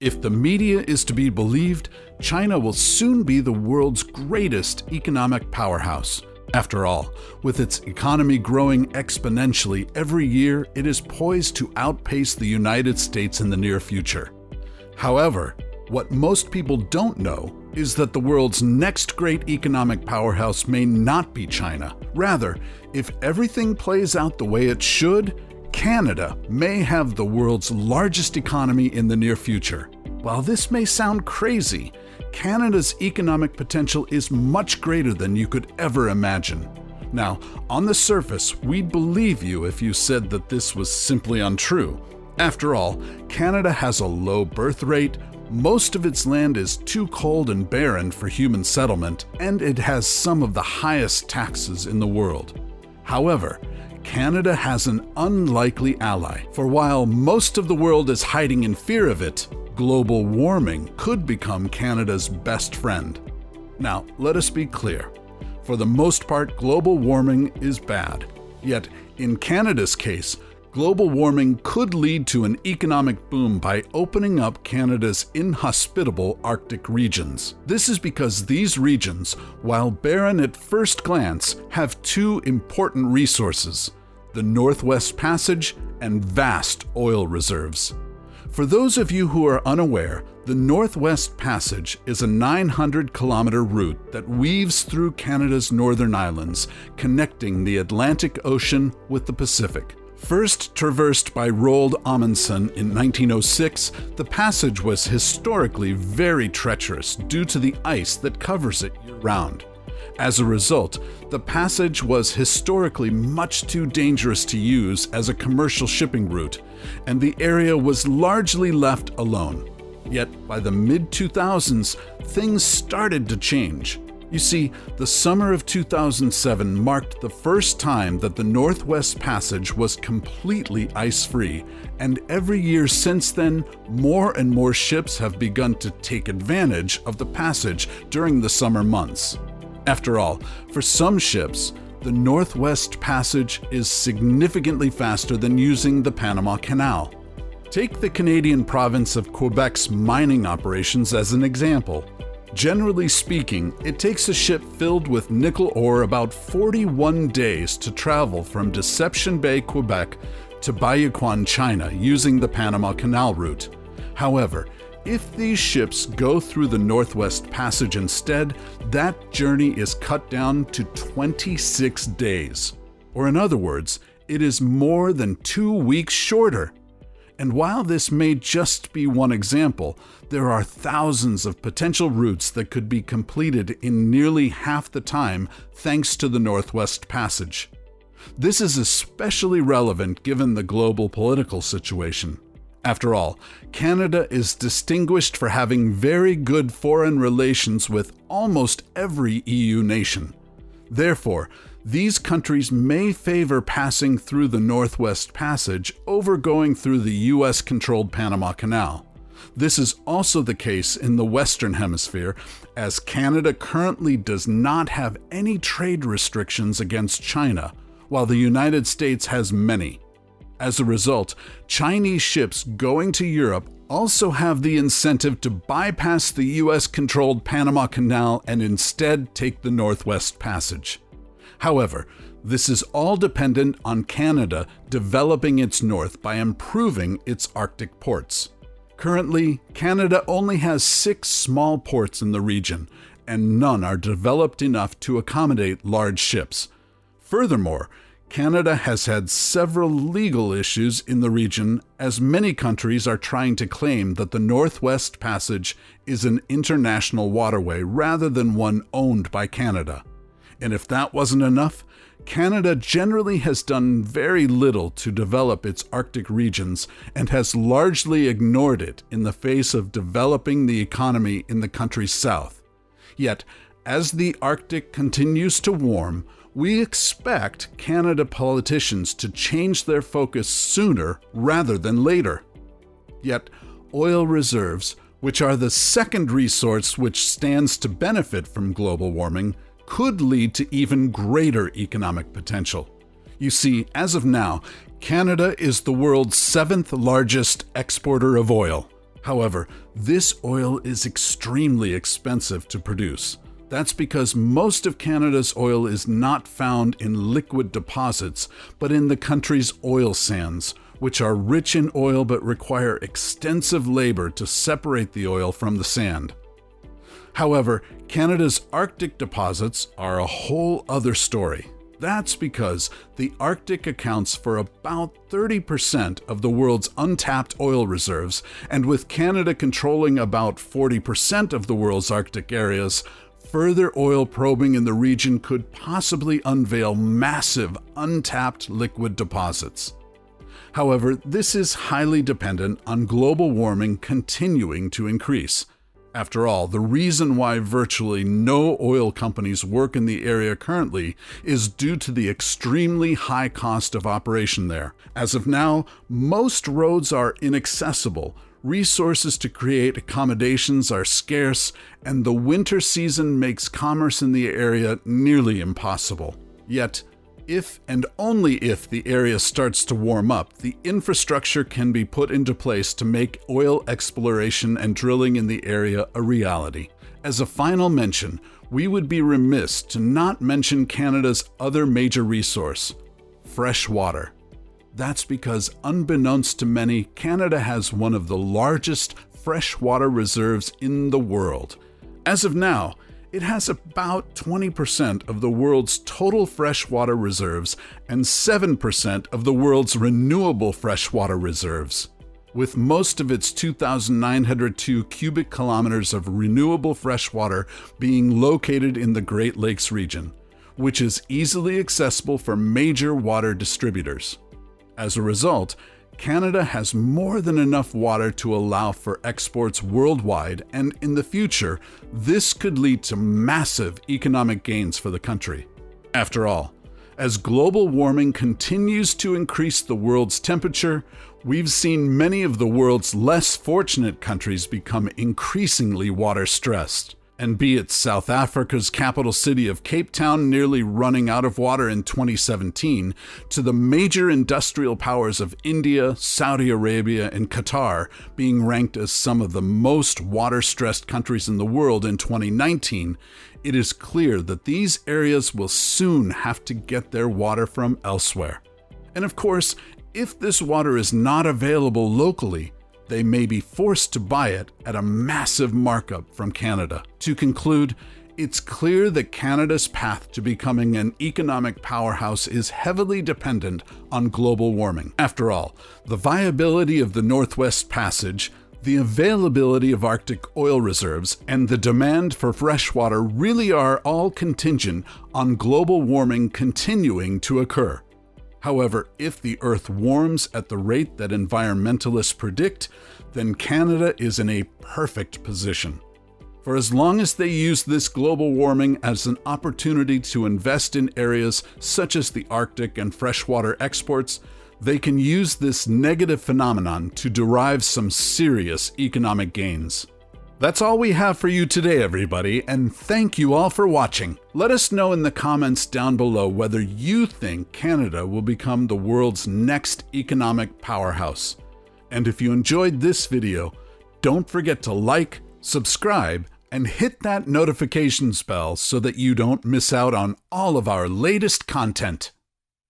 If the media is to be believed, China will soon be the world's greatest economic powerhouse. After all, with its economy growing exponentially every year, it is poised to outpace the United States in the near future. However, what most people don't know is that the world's next great economic powerhouse may not be China. Rather, if everything plays out the way it should, Canada may have the world's largest economy in the near future. While this may sound crazy, Canada's economic potential is much greater than you could ever imagine. Now, on the surface, we'd believe you if you said that this was simply untrue. After all, Canada has a low birth rate, most of its land is too cold and barren for human settlement, and it has some of the highest taxes in the world. However, Canada has an unlikely ally, for while most of the world is hiding in fear of it, global warming could become Canada's best friend. Now, let us be clear. For the most part, global warming is bad. Yet, in Canada's case, global warming could lead to an economic boom by opening up Canada's inhospitable Arctic regions. This is because these regions, while barren at first glance, have two important resources: the Northwest Passage and vast oil reserves. For those of you who are unaware, the Northwest Passage is a 900-kilometer route that weaves through Canada's northern islands, connecting the Atlantic Ocean with the Pacific. First traversed by Roald Amundsen in 1906, the passage was historically very treacherous due to the ice that covers it year-round. As a result, the passage was historically much too dangerous to use as a commercial shipping route, and the area was largely left alone. Yet, by the mid-2000s, things started to change. You see, the summer of 2007 marked the first time that the Northwest Passage was completely ice-free, and every year since then, more and more ships have begun to take advantage of the passage during the summer months. After all, for some ships, the Northwest Passage is significantly faster than using the Panama Canal. Take the Canadian province of Quebec's mining operations as an example. Generally speaking, it takes a ship filled with nickel ore about 41 days to travel from Deception Bay, Quebec to Baiyuquan, China, using the Panama Canal route. However, if these ships go through the Northwest Passage instead, that journey is cut down to 26 days. Or in other words, it is more than 2 weeks shorter. And while this may just be one example, there are thousands of potential routes that could be completed in nearly half the time thanks to the Northwest Passage. This is especially relevant given the global political situation. After all, Canada is distinguished for having very good foreign relations with almost every EU nation. Therefore, these countries may favor passing through the Northwest Passage over going through the US-controlled Panama Canal. This is also the case in the Western Hemisphere, as Canada currently does not have any trade restrictions against China, while the United States has many. As a result, Chinese ships going to Europe also have the incentive to bypass the US-controlled Panama Canal and instead take the Northwest Passage. However, this is all dependent on Canada developing its north by improving its Arctic ports. Currently, Canada only has 6 small ports in the region, and none are developed enough to accommodate large ships. Furthermore, Canada has had several legal issues in the region, as many countries are trying to claim that the Northwest Passage is an international waterway rather than one owned by Canada. And if that wasn't enough, Canada generally has done very little to develop its Arctic regions and has largely ignored it in the face of developing the economy in the country's south. Yet, as the Arctic continues to warm, we expect Canada politicians to change their focus sooner rather than later. Yet, oil reserves, which are the second resource which stands to benefit from global warming, could lead to even greater economic potential. You see, as of now, Canada is the world's 7th largest exporter of oil. However, this oil is extremely expensive to produce. That's because most of Canada's oil is not found in liquid deposits, but in the country's oil sands, which are rich in oil but require extensive labor to separate the oil from the sand. However, Canada's Arctic deposits are a whole other story. That's because the Arctic accounts for about 30% of the world's untapped oil reserves, and with Canada controlling about 40% of the world's Arctic areas, further oil probing in the region could possibly unveil massive, untapped liquid deposits. However, this is highly dependent on global warming continuing to increase. After all, the reason why virtually no oil companies work in the area currently is due to the extremely high cost of operation there. As of now, most roads are inaccessible, resources to create accommodations are scarce, and the winter season makes commerce in the area nearly impossible. Yet, if and only if the area starts to warm up, the infrastructure can be put into place to make oil exploration and drilling in the area a reality. As a final mention, we would be remiss to not mention Canada's other major resource, fresh water. That's because, unbeknownst to many, Canada has one of the largest freshwater reserves in the world. As of now, it has about 20% of the world's total freshwater reserves and 7% of the world's renewable freshwater reserves. With most of its 2,902 cubic kilometers of renewable freshwater being located in the Great Lakes region, which is easily accessible for major water distributors. As a result, Canada has more than enough water to allow for exports worldwide, and in the future, this could lead to massive economic gains for the country. After all, as global warming continues to increase the world's temperature, we've seen many of the world's less fortunate countries become increasingly water-stressed. And be it South Africa's capital city of Cape Town nearly running out of water in 2017, to the major industrial powers of India, Saudi Arabia, and Qatar being ranked as some of the most water-stressed countries in the world in 2019, it is clear that these areas will soon have to get their water from elsewhere. And of course, if this water is not available locally, they may be forced to buy it at a massive markup from Canada. To conclude, it's clear that Canada's path to becoming an economic powerhouse is heavily dependent on global warming. After all, the viability of the Northwest Passage, the availability of Arctic oil reserves, and the demand for fresh water really are all contingent on global warming continuing to occur. However, if the Earth warms at the rate that environmentalists predict, then Canada is in a perfect position. For as long as they use this global warming as an opportunity to invest in areas such as the Arctic and freshwater exports, they can use this negative phenomenon to derive some serious economic gains. That's all we have for you today, everybody, and thank you all for watching. Let us know in the comments down below whether you think Canada will become the world's next economic powerhouse. And if you enjoyed this video, don't forget to like, subscribe, and hit that notifications bell so that you don't miss out on all of our latest content.